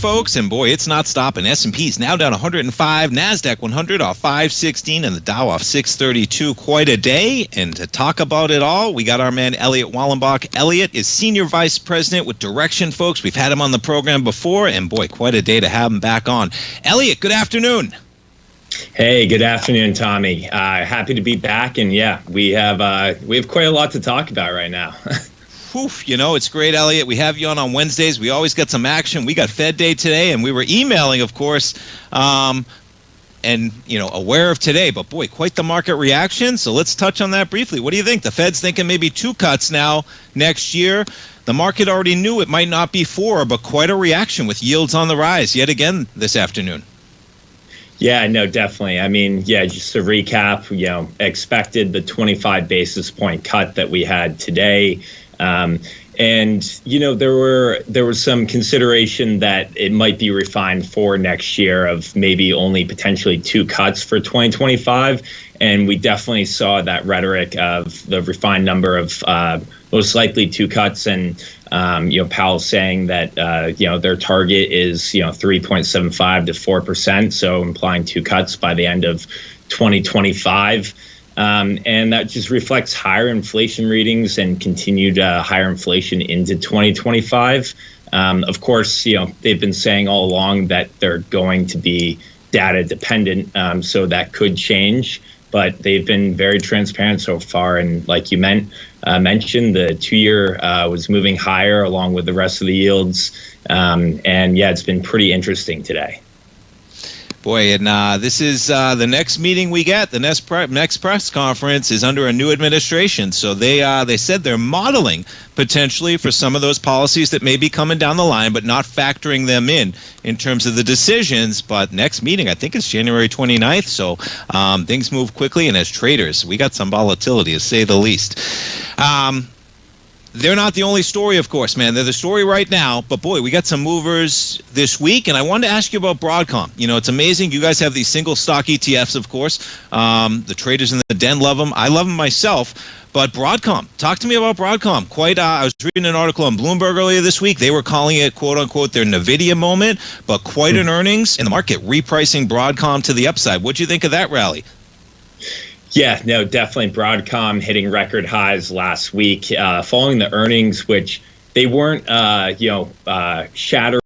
folks, and boy, it's not stopping. S&P's now down 105, NASDAQ 100 off 516, and the Dow off 632. Quite a day, and to talk about it all, we got our man Eliott Wellenbach. Eliott is Senior Vice President with Direction, folks. We've had him on the program before, and boy, quite a day to have him back on. Eliott, good afternoon. Hey, good afternoon, Tommy. Happy to be back, and yeah, we have quite a lot to talk about right now. Oof, you know, it's great, Eliott. We have you on Wednesdays. We always get some action. We got Fed Day today, and we were emailing, of course, and, you know, aware of today. But, boy, quite the market reaction. So let's touch on that briefly. What do you think? The Fed's thinking maybe 2 cuts now next year. The market already knew it might not be 4, but quite a reaction with yields on the rise yet again this afternoon. Yeah, no, definitely. I mean, yeah, just to recap, you know, expected the 25 basis point cut that we had today. And, you know, there was some consideration that it might be refined for next year of maybe only potentially 2 cuts for 2025. And we definitely saw that rhetoric of the refined number of most likely 2 cuts. And, you know, Powell saying that, you know, their target is, you know, 3.75 to 4%. So implying 2 cuts by the end of 2025. And that just reflects higher inflation readings and continued higher inflation into 2025. Of course, you know, they've been saying all along that they're going to be data dependent, so that could change. But they've been very transparent so far. And like you mentioned, the 2-year was moving higher along with the rest of the yields. And yeah, it's been pretty interesting today. Boy, and this is the next meeting we get. The next press conference is under a new administration. So they said they're modeling potentially for some of those policies that may be coming down the line, but not factoring them in terms of the decisions. But next meeting, I think it's January 29th. So things move quickly. And as traders, we got some volatility, to say the least. They're not the only story, of course, man. They're the story right now. But, boy, we got some movers this week. And I wanted to ask you about Broadcom. You know, it's amazing. You guys have these single stock ETFs, of course. The traders in the den love them. I love them myself. But Broadcom, talk to me about Broadcom. I was reading an article on Bloomberg earlier this week. They were calling it, quote unquote, their NVIDIA moment, but quite an earnings in the market, repricing Broadcom to the upside. What'd you think of that rally? Yeah, no, definitely. Broadcom hitting record highs last week following the earnings, which they weren't, shattering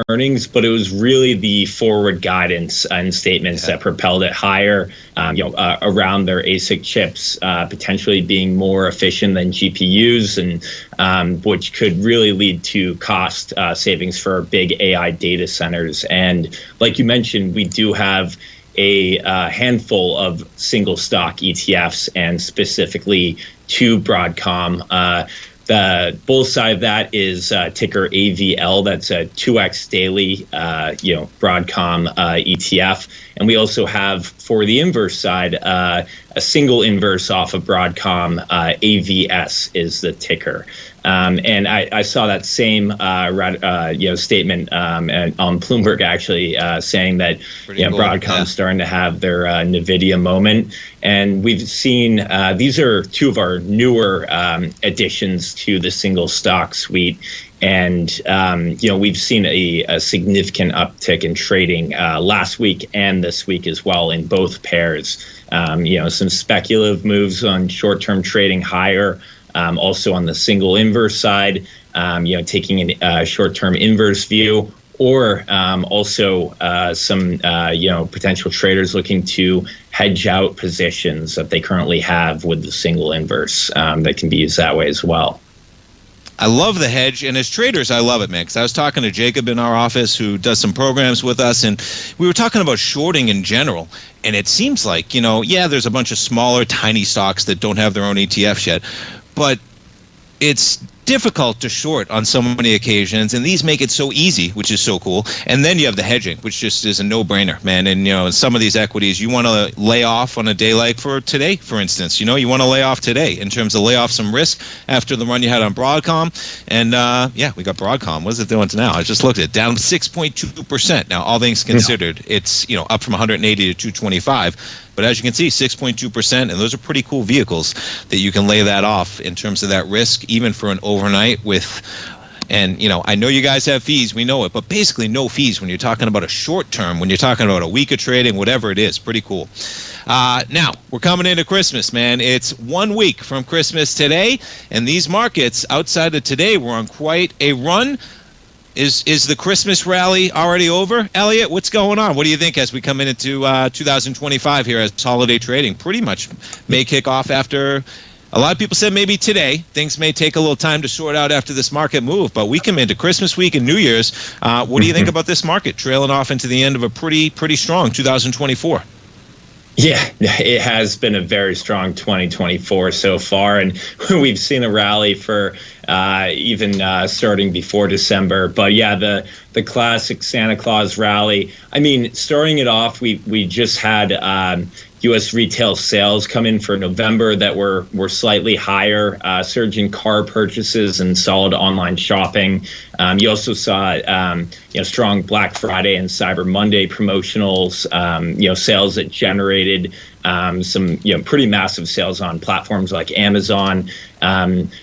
earnings, but it was really the forward guidance and statements that propelled it higher, around their ASIC chips potentially being more efficient than GPUs, and which could really lead to cost savings for big AI data centers. And like you mentioned, we do have a handful of single stock ETFs, and specifically 2 Broadcom. The bull side of that is ticker AVL. That's a 2x daily, Broadcom ETF. And we also have, for the inverse side, a single inverse off of Broadcom. AVS is the ticker. And I saw that same statement on Bloomberg, actually, saying that Broadcom's starting to have their NVIDIA moment. And we've seen these are 2 of our newer additions to the single stock suite. And, we've seen a significant uptick in trading last week and this week as well in both pairs. Some speculative moves on short-term trading higher. Also on the single inverse side, taking a short-term inverse view, or also some potential traders looking to hedge out positions that they currently have with the single inverse that can be used that way as well. I love the hedge, and as traders, I love it, man, because I was talking to Jacob in our office who does some programs with us, and we were talking about shorting in general, and it seems like, there's a bunch of smaller, tiny stocks that don't have their own ETFs yet, but it's difficult to short on so many occasions, and these make it so easy, which is so cool. And then you have the hedging, which just is a no-brainer, man. And in some of these equities, you want to lay off on a day like for today, for instance. You want to lay off today in terms of lay off some risk after the run you had on Broadcom. And we got Broadcom. What is it doing now? I just looked at it, down 6.2%. Now, all things considered, it's up from 180 to 225. But as you can see, 6.2%, and those are pretty cool vehicles that you can lay that off in terms of that risk, even for an overnight with And, I know you guys have fees. We know it. But basically no fees when you're talking about a short term, when you're talking about a week of trading, whatever it is. Pretty cool. Now, we're coming into Christmas, man. It's 1 week from Christmas today. And these markets outside of today were on quite a run. Is the Christmas rally already over? Eliott, what's going on? What do you think as we come into 2025 here as holiday trading? Pretty much may kick off after... A lot of people said maybe today. Things may take a little time to sort out after this market move, but we come into Christmas week and New Year's. What do you think about this market trailing off into the end of a pretty strong 2024? Yeah, it has been a very strong 2024 so far, and we've seen a rally for even starting before December. But yeah, the classic Santa Claus rally. I mean, starting it off, we just had U.S. retail sales come in for November that were slightly higher, surge in car purchases and solid online shopping. You also saw strong Black Friday and Cyber Monday promotionals, sales that generated some pretty massive sales on platforms like Amazon.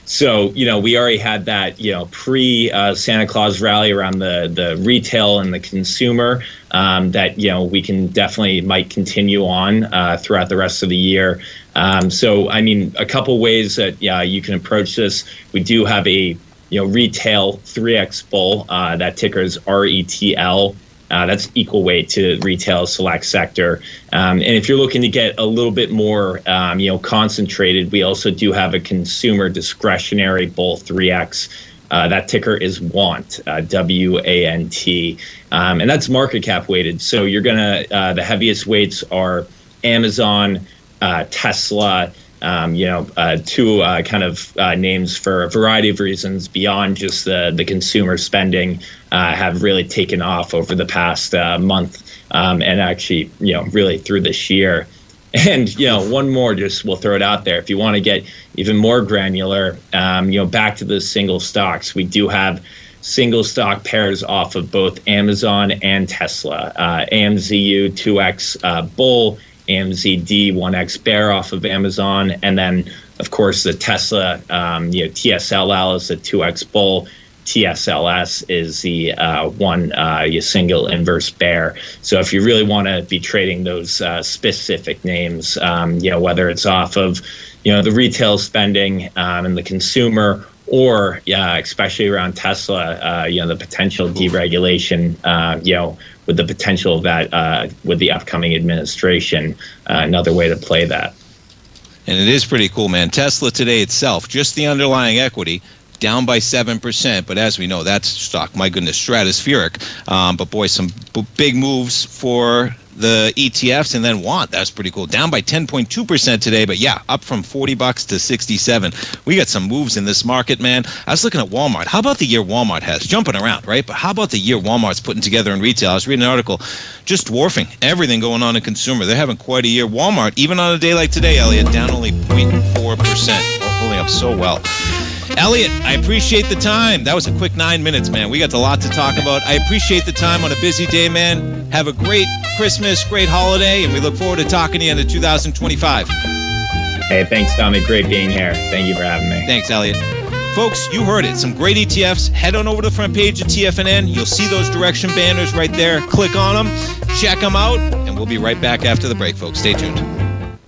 So we already had that pre Santa Claus rally around the retail and the consumer that we can definitely might continue on throughout the rest of the year. So I mean, a couple ways that you can approach this. We do have a retail 3X bull. That ticker is RETL. That's equal weight to retail select sector. And if you're looking to get a little bit more, concentrated, we also do have a consumer discretionary bull 3X. That ticker is WANT, WANT. And that's market cap weighted. So you're going to, the heaviest weights are Amazon, Tesla, two kind of names for a variety of reasons beyond just the consumer spending have really taken off over the past month and actually, really through this year. And, one more, just we'll throw it out there. If you want to get even more granular, back to the single stocks, we do have single stock pairs off of both Amazon and Tesla. AMZU 2X bull, AMZD 1X bear off of Amazon, and then of course the Tesla TSLL is the 2X bull, TSLS is the one single inverse bear. So if you really want to be trading those specific names, whether it's off of the retail spending and the consumer, or especially around Tesla, the potential deregulation, with the potential of that with the upcoming administration, another way to play that. And it is pretty cool, man. Tesla today itself, just the underlying equity, down by 7%. But as we know, that stock, my goodness, stratospheric. But boy, some big moves for the ETFs, and then WANT. That's pretty cool. Down by 10.2% today, but yeah, up from $40 to 67. We got some moves in this market, man. I was looking at Walmart. How about the year Walmart has? Jumping around, right? But how about the year Walmart's putting together in retail? I was reading an article just dwarfing everything going on in consumer. They're having quite a year. Walmart, even on a day like today, Eliott, down only 0.4%. Holding up so well. Eliott, I appreciate the time. That was a quick 9 minutes, man. We got a lot to talk about. I appreciate the time on a busy day, man. Have a great Christmas, great holiday, and we look forward to talking to you into 2025. Hey, thanks, Tommy. Great being here. Thank you for having me. Thanks, Eliott. Folks, you heard it. Some great ETFs. Head on over to the front page of TFNN. You'll see those direction banners right there. Click on them, check them out, and we'll be right back after the break, folks. Stay tuned.